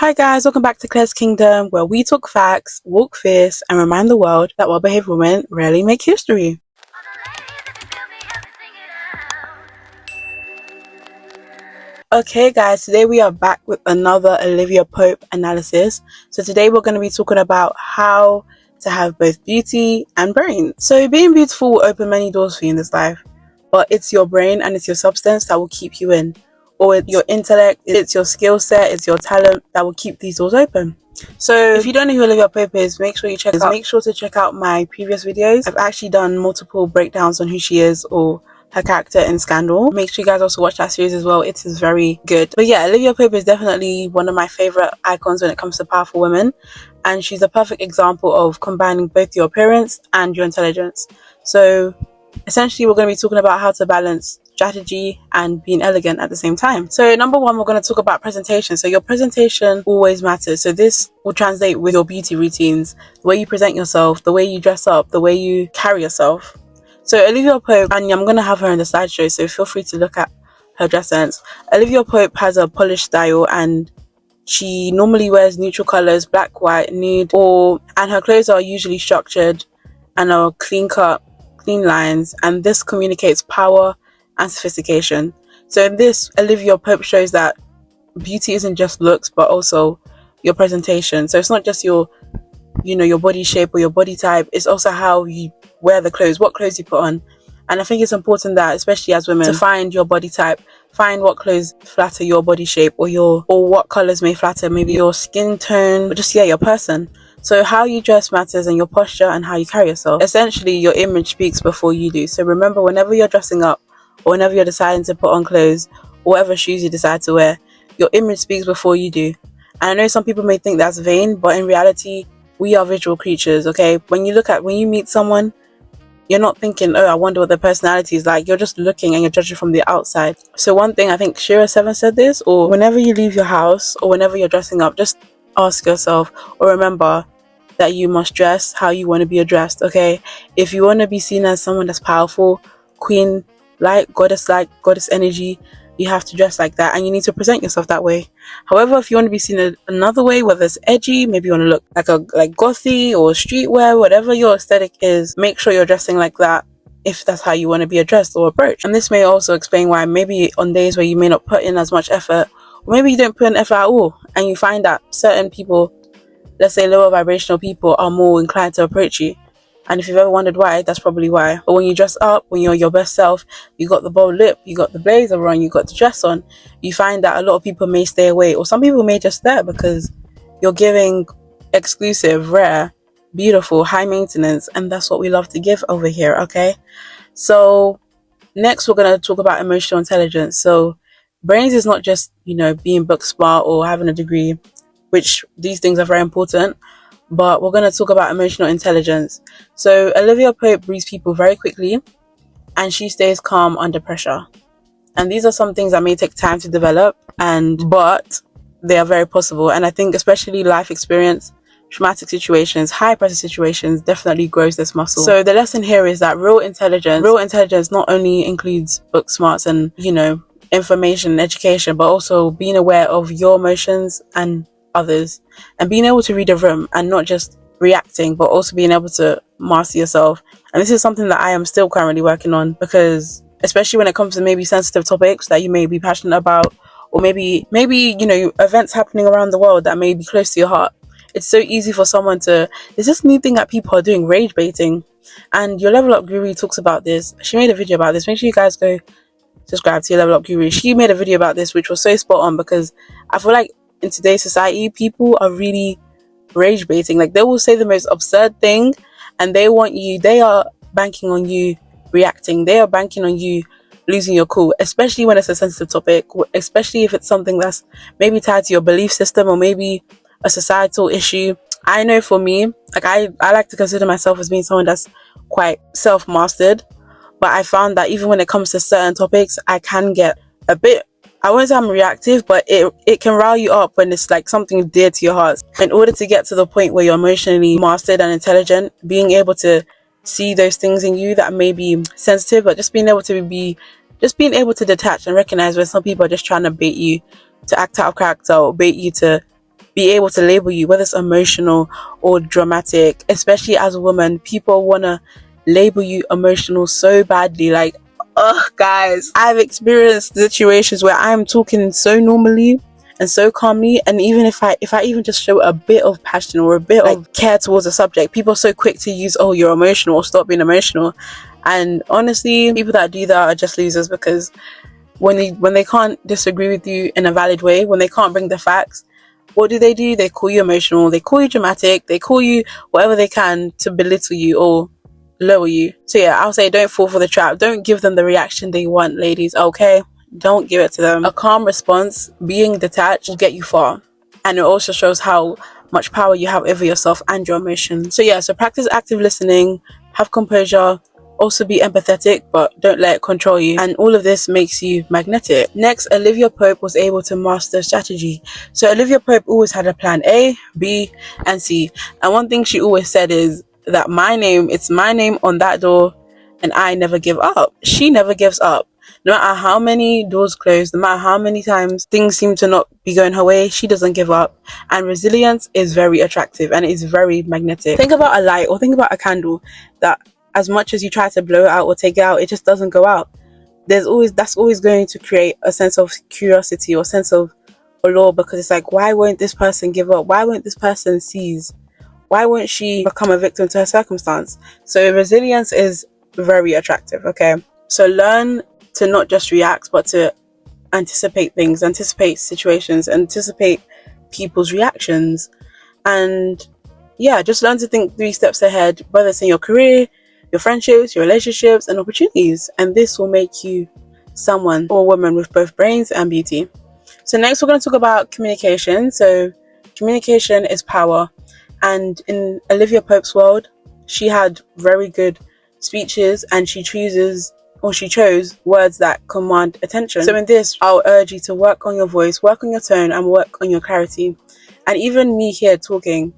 Hi guys, welcome back to Clare's Kingdom, where we talk facts, walk fierce, and remind the world that well-behaved women rarely make history. Okay guys, today we are back with another Olivia Pope analysis. So today we're going to be talking about how to have both beauty and brain. So being beautiful will open many doors for you in this life, but it's your brain and it's your substance that will keep you in. Or it's your intellect, it's your skill set, it's your talent that will keep these doors open. So if you don't know who Olivia Pope is, make sure to check out my previous videos. I've actually done multiple breakdowns on who she is or her character in Scandal. Make sure you guys also watch that series as well. It is very good. But yeah, Olivia Pope is definitely one of my favorite icons when it comes to powerful women, and she's a perfect example of combining both your appearance and your intelligence. So essentially we're going to be talking about how to balance strategy and being elegant at the same time. So number one, we're going to talk about presentation. So your presentation always matters. So this will translate with your beauty routines, the way you present yourself, the way you dress up, the way you carry yourself. So Olivia Pope, and I'm going to have her in the slideshow, so feel free to look at her dress sense. Olivia Pope has a polished style, and she normally wears neutral colors, black, white, nude, and her clothes are usually structured and are clean cut, clean lines, and this communicates power and sophistication. So in this, Olivia Pope shows that beauty isn't just looks, but also your presentation. So it's not just your body shape or your body type, it's also how you wear the clothes, what clothes you put on. And I think it's important that, especially as women, to find your body type, find what clothes flatter your body shape, or what colors may flatter maybe your skin tone, or just your person. So how you dress matters, and your posture and how you carry yourself. Essentially, your image speaks before you do. So remember, whenever you're dressing up, or whenever you're deciding to put on clothes, or whatever shoes you decide to wear, your image speaks before you do. And I know some people may think that's vain, but in reality, we are visual creatures, okay? When you meet someone, you're not thinking, oh, I wonder what their personality is like. You're just looking and you're judging from the outside. So one thing, I think Shira 7 said this, or whenever you leave your house or whenever you're dressing up, just ask yourself or remember that you must dress how you want to be addressed, okay? If you want to be seen as someone that's powerful, queen goddess energy, you have to dress like that, and you need to present yourself that way. However, if you want to be seen another way, whether it's edgy, maybe you want to look like gothy or streetwear, whatever your aesthetic is, make sure you're dressing like that if that's how you want to be addressed or approached. And this may also explain why maybe on days where you may not put in as much effort, or maybe you don't put in effort at all, and you find that certain people, let's say lower vibrational people, are more inclined to approach you. And if you've ever wondered why, that's probably why. But when you dress up, when you're your best self, you got the bold lip, you got the blazer on, you got the dress on, you find that a lot of people may stay away, or some people may just stare because you're giving exclusive, rare, beautiful, high maintenance, and that's what we love to give over here, okay? So next we're going to talk about emotional intelligence. So brains is not just, being book smart or having a degree, which these things are very important, but we're going to talk about emotional intelligence. So Olivia Pope reads people very quickly, and she stays calm under pressure. And these are some things that may take time to develop, but they are very possible. And I think especially life experience, traumatic situations, high pressure situations definitely grows this muscle. So the lesson here is that real intelligence not only includes book smarts and information and education, but also being aware of your emotions and others, and being able to read a room and not just reacting, but also being able to master yourself. And this is something that I am still currently working on, because especially when it comes to maybe sensitive topics that you may be passionate about, or maybe events happening around the world that may be close to your heart, it's so easy for someone to, there's this new thing that people are doing, rage baiting, and your Level Up Guru talks about this. She made a video about this. Make sure you guys go subscribe to your Level Up Guru. She made a video about this which was so spot on, because I feel like in today's society, people are really rage baiting. Like, they will say the most absurd thing, and they are banking on you reacting. They are banking on you losing your cool, especially when it's a sensitive topic, especially if it's something that's maybe tied to your belief system or maybe a societal issue. I know for me, like I like to consider myself as being someone that's quite self-mastered, but I found that even when it comes to certain topics, I can get a bit, I won't say I'm reactive, but it can rile you up when it's like something dear to your heart. In order to get to the point where you're emotionally mastered and intelligent, being able to see those things in you that may be sensitive, but just being able to detach and recognize when some people are just trying to bait you to act out of character, or bait you to be able to label you, whether it's emotional or dramatic. Especially as a woman, people want to label you emotional so badly. Like, oh guys, I've experienced situations where I'm talking so normally and so calmly, and even if I even just show a bit of passion or a bit of care towards a subject, people are so quick to use, oh, you're emotional, or stop being emotional. And honestly, people that do that are just losers, because when they can't disagree with you in a valid way, when they can't bring the facts, what do? They call you emotional, they call you dramatic, they call you whatever they can to belittle you or lower you. So yeah, I'll say don't fall for the trap. Don't give them the reaction they want, ladies, okay? Don't give it to them. A calm response, being detached, will get you far. And it also shows how much power you have over yourself and your emotions. So yeah, so practice active listening, have composure, also be empathetic, but don't let it control you. And all of this makes you magnetic. Next, Olivia Pope was able to master strategy. So Olivia Pope always had a plan A, B, and C. And one thing she always said is that it's my name on that door, and I never give up. She never gives up. No matter how many doors close, no matter how many times things seem to not be going her way, she doesn't give up. And resilience is very attractive and it is very magnetic. Think about a light, or think about a candle, that as much as you try to blow it out or take it out, it just doesn't go out. That's always going to create a sense of curiosity or sense of allure, because it's like, why won't this person give up? Why won't this person seize? Why won't she become a victim to her circumstance? So resilience is very attractive, okay? So learn to not just react, but to anticipate things, anticipate situations, anticipate people's reactions. And yeah, just learn to think 3 steps ahead, whether it's in your career, your friendships, your relationships, and opportunities. And this will make you someone or a woman with both brains and beauty. So next we're going to talk about communication. So communication is power. And in Olivia Pope's world, she had very good speeches, and she chose words that command attention. So in this, I'll urge you to work on your voice, work on your tone, and work on your clarity. And even me here talking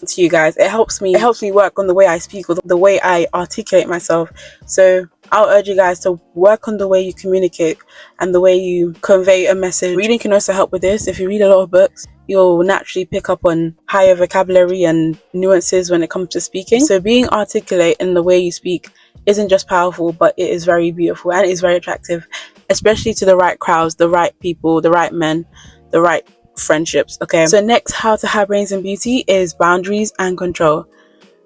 to you guys, it helps me work on the way I speak, or the way I articulate myself. So I'll urge you guys to work on the way you communicate and the way you convey a message. Reading can also help with this. If you read a lot of books, you'll naturally pick up on higher vocabulary and nuances when it comes to speaking. So being articulate in the way you speak isn't just powerful, but it is very beautiful and it is very attractive, especially to the right crowds, the right people, the right men, the right friendships. Okay, so next, how to have brains and beauty is boundaries and control.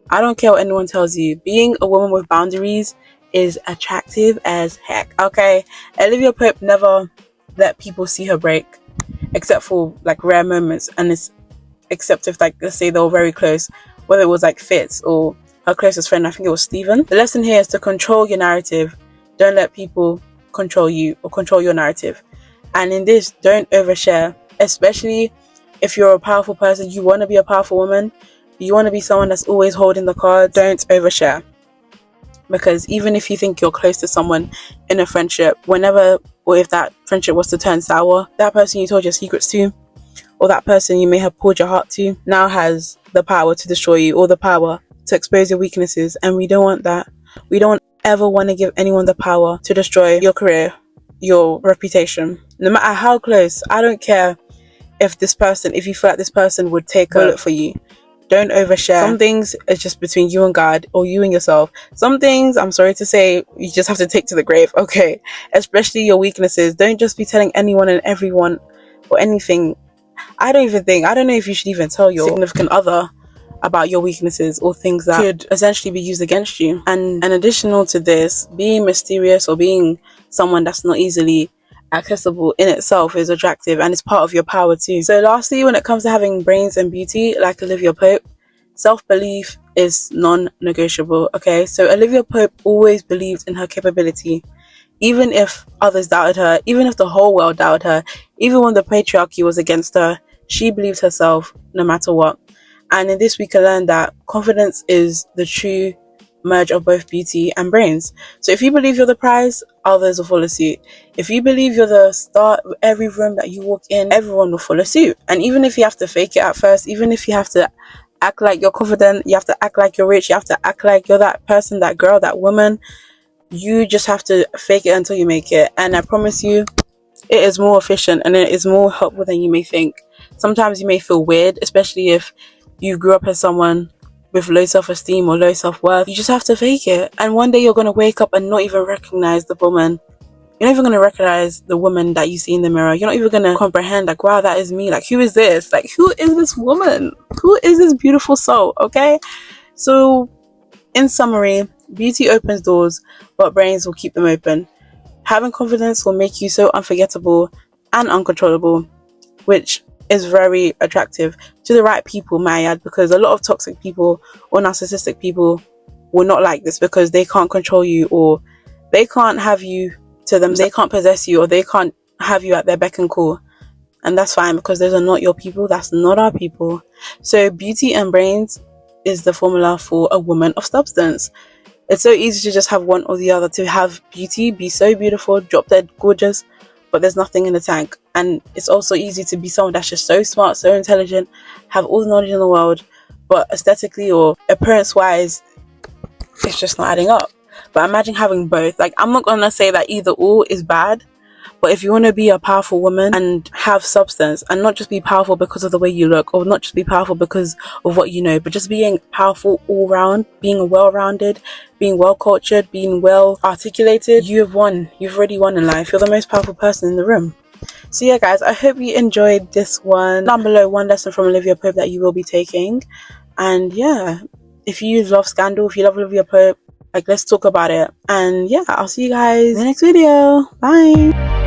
I don't care what anyone tells you, being a woman with boundaries is attractive as heck. Okay, Olivia Pope never let people see her break, except for like rare moments, and it's except if, like, let's say they were very close, whether it was like Fitz or her closest friend, I think it was Stephen. The lesson here is to control your narrative. Don't let people control you or control your narrative. And in this, don't overshare, especially if you're a powerful person. You want to be a powerful woman, you want to be someone that's always holding the card. Don't overshare, because even if you think you're close to someone in a friendship, whenever or if that friendship was to turn sour, that person you told your secrets to, or that person you may have poured your heart to, now has the power to destroy you, or the power to expose your weaknesses. And we don't want that. We don't ever want to give anyone the power to destroy your career, your reputation, no matter how close. I don't care if you feel like this person would take a bullet for you. Don't overshare. Some things is just between you and God, or you and yourself. Some things, I'm sorry to say, you just have to take to the grave, okay? Especially your weaknesses. Don't just be telling anyone and everyone or anything. I don't know if you should even tell your significant other about your weaknesses or things that could essentially be used against you. And additional to this, being mysterious or being someone that's not easily accessible in itself is attractive, and it's part of your power too. So lastly, when it comes to having brains and beauty, like Olivia Pope, self-belief is non-negotiable. Okay, so Olivia Pope always believed in her capability, even if others doubted her, even if the whole world doubted her, even when the patriarchy was against her. She believed herself no matter what. And in this, we can learn that confidence is the true merge of both beauty and brains. So if you believe you're the prize, others will follow suit. If you believe you're the star of every room that you walk in, everyone will follow suit. And even if you have to fake it at first, even if you have to act like you're confident, you have to act like you're rich, you have to act like you're that person, that girl, that woman, you just have to fake it until you make it. And I promise you, it is more efficient and it is more helpful than you may think. sometimes you may feel weird, especially if you grew up as someone with low self-esteem or low self-worth. You just have to fake it, and one day you're going to wake up and not even recognize the woman. You're not even going to recognize the woman that you see in the mirror. You're not even going to comprehend, like, wow, that is me. Like, who is this? Like, who is this woman? Who is this beautiful soul? Okay? So, in summary, beauty opens doors, but brains will keep them open. Having confidence will make you so unforgettable and uncontrollable, which is very attractive to the right people, may I add, because a lot of toxic people or narcissistic people will not like this because they can't control you, or they can't have you to them, they can't possess you, or they can't have you at their beck and call. And that's fine, because those are not your people. That's not our people. So beauty and brains is the formula for a woman of substance. It's so easy to just have one or the other. To have beauty, be so beautiful, drop dead gorgeous, but there's nothing in the tank. And it's also easy to be someone that's just so smart, so intelligent, have all the knowledge in the world, but aesthetically or appearance wise, it's just not adding up. But imagine having both. Like, I'm not gonna say that either or is bad, but if you want to be a powerful woman and have substance, and not just be powerful because of the way you look, or not just be powerful because of what you know, but just being powerful all round, being well-rounded, being well-cultured, being well-articulated, you have won. You've already won in life. You're the most powerful person in the room. So yeah, guys, I hope you enjoyed this one. Down below, one lesson from Olivia Pope that you will be taking. And yeah, if you love Scandal, if you love Olivia Pope, like, let's talk about it. And yeah, I'll see you guys in the next video. Bye.